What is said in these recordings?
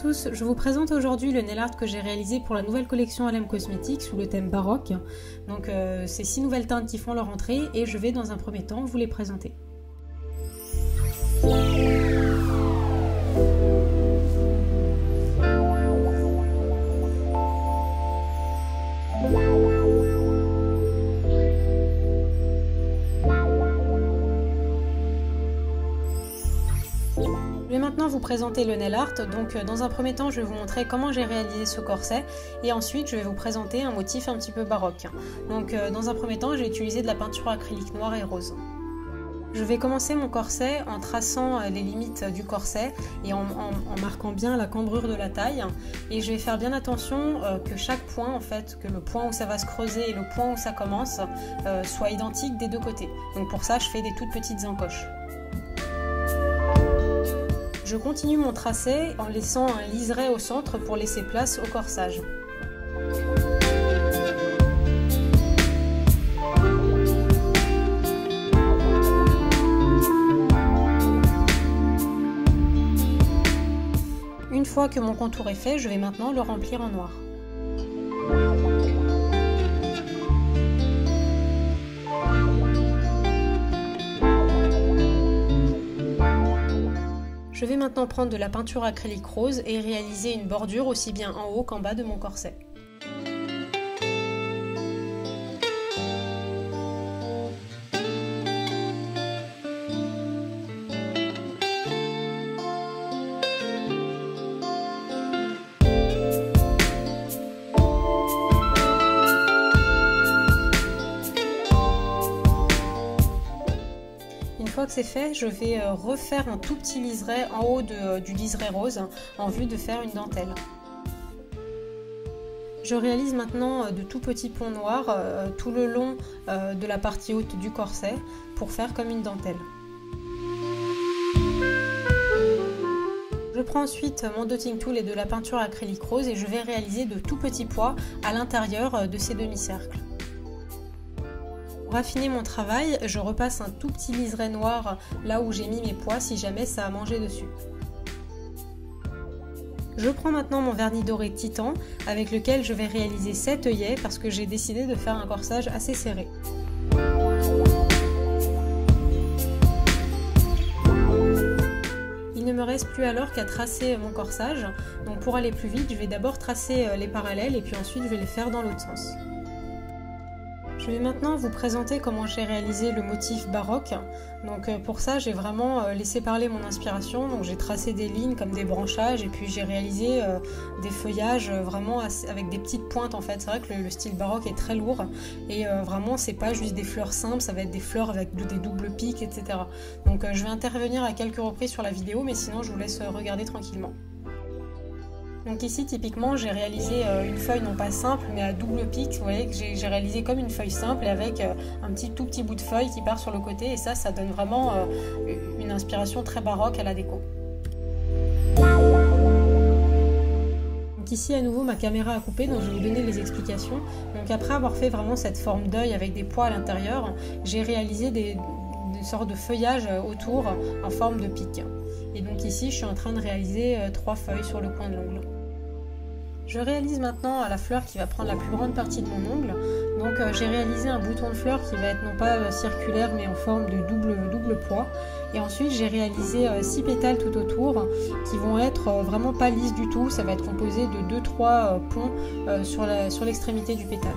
tous, je vous présente aujourd'hui le nail art que j'ai réalisé pour la nouvelle collection LM Cosmetics sous le thème baroque. Donc c'est 6 nouvelles teintes qui font leur entrée et je vais dans un premier temps vous les présenter. Je vais maintenant vous présenter le nail art. Donc dans un premier temps, je vais vous montrer comment j'ai réalisé ce corset et ensuite je vais vous présenter un motif un petit peu baroque. Donc dans un premier temps, j'ai utilisé de la peinture acrylique noire et rose. Je vais commencer mon corset en traçant les limites du corset et en marquant bien la cambrure de la taille, et je vais faire bien attention que chaque point, en fait, que le point où ça va se creuser et le point où ça commence soit identique des deux côtés. Donc pour ça, je fais des toutes petites encoches. Je continue mon tracé en laissant un liseré au centre pour laisser place au corsage. Une fois que mon contour est fait, je vais maintenant le remplir en noir. Je vais maintenant prendre de la peinture acrylique rose et réaliser une bordure aussi bien en haut qu'en bas de mon corset. Une fois que c'est fait, je vais refaire un tout petit liseré en haut du liseré rose en vue de faire une dentelle. Je réalise maintenant de tout petits ponts noirs tout le long de la partie haute du corset pour faire comme une dentelle. Je prends ensuite mon dotting tool et de la peinture acrylique rose et je vais réaliser de tout petits pois à l'intérieur de ces demi-cercles. Pour affiner mon travail, je repasse un tout petit liseré noir là où j'ai mis mes pois si jamais ça a mangé dessus. Je prends maintenant mon vernis doré Titan avec lequel je vais réaliser 7 œillets parce que j'ai décidé de faire un corsage assez serré. Il ne me reste plus alors qu'à tracer mon corsage. Donc pour aller plus vite, je vais d'abord tracer les parallèles et puis ensuite je vais les faire dans l'autre sens. Je vais maintenant vous présenter comment j'ai réalisé le motif baroque. Donc pour ça, j'ai vraiment laissé parler mon inspiration. Donc j'ai tracé des lignes comme des branchages et puis j'ai réalisé des feuillages vraiment avec des petites pointes en fait. C'est vrai que le style baroque est très lourd et vraiment c'est pas juste des fleurs simples, ça va être des fleurs avec des doubles pics, etc. Donc je vais intervenir à quelques reprises sur la vidéo, mais sinon je vous laisse regarder tranquillement. Donc ici typiquement j'ai réalisé une feuille non pas simple mais à double pic, vous voyez que j'ai réalisé comme une feuille simple et avec un tout petit bout de feuille qui part sur le côté et ça donne vraiment une inspiration très baroque à la déco. Donc ici à nouveau ma caméra a coupé donc je vais vous donner les explications. Donc après avoir fait vraiment cette forme d'œil avec des pois à l'intérieur, j'ai réalisé des sortes de feuillages autour en forme de pic. Et donc ici je suis en train de réaliser 3 feuilles sur le coin de l'ongle. Je réalise maintenant la fleur qui va prendre la plus grande partie de mon ongle. Donc j'ai réalisé un bouton de fleur qui va être non pas circulaire mais en forme de double pois. Et ensuite j'ai réalisé 6 pétales tout autour qui vont être vraiment pas lisses du tout. Ça va être composé de 2-3 ponts sur l'extrémité du pétale.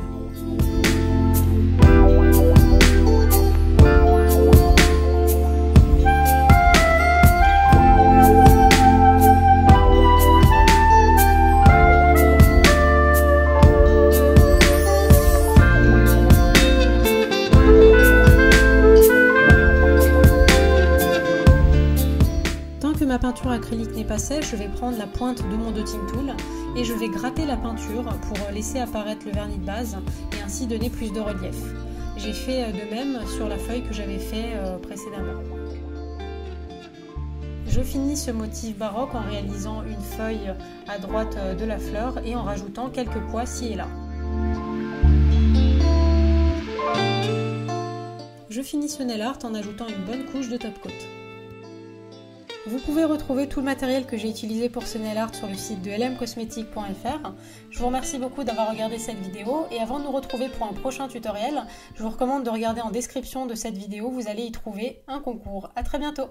Ma peinture acrylique n'est pas sèche, je vais prendre la pointe de mon dotting tool et je vais gratter la peinture pour laisser apparaître le vernis de base et ainsi donner plus de relief. J'ai fait de même sur la feuille que j'avais fait précédemment. Je finis ce motif baroque en réalisant une feuille à droite de la fleur et en rajoutant quelques pois ci et là. Je finis ce nail art en ajoutant une bonne couche de top coat. Vous pouvez retrouver tout le matériel que j'ai utilisé pour ce nail art sur le site de lmcosmetics.fr. Je vous remercie beaucoup d'avoir regardé cette vidéo et avant de nous retrouver pour un prochain tutoriel, je vous recommande de regarder en description de cette vidéo, vous allez y trouver un concours. À très bientôt!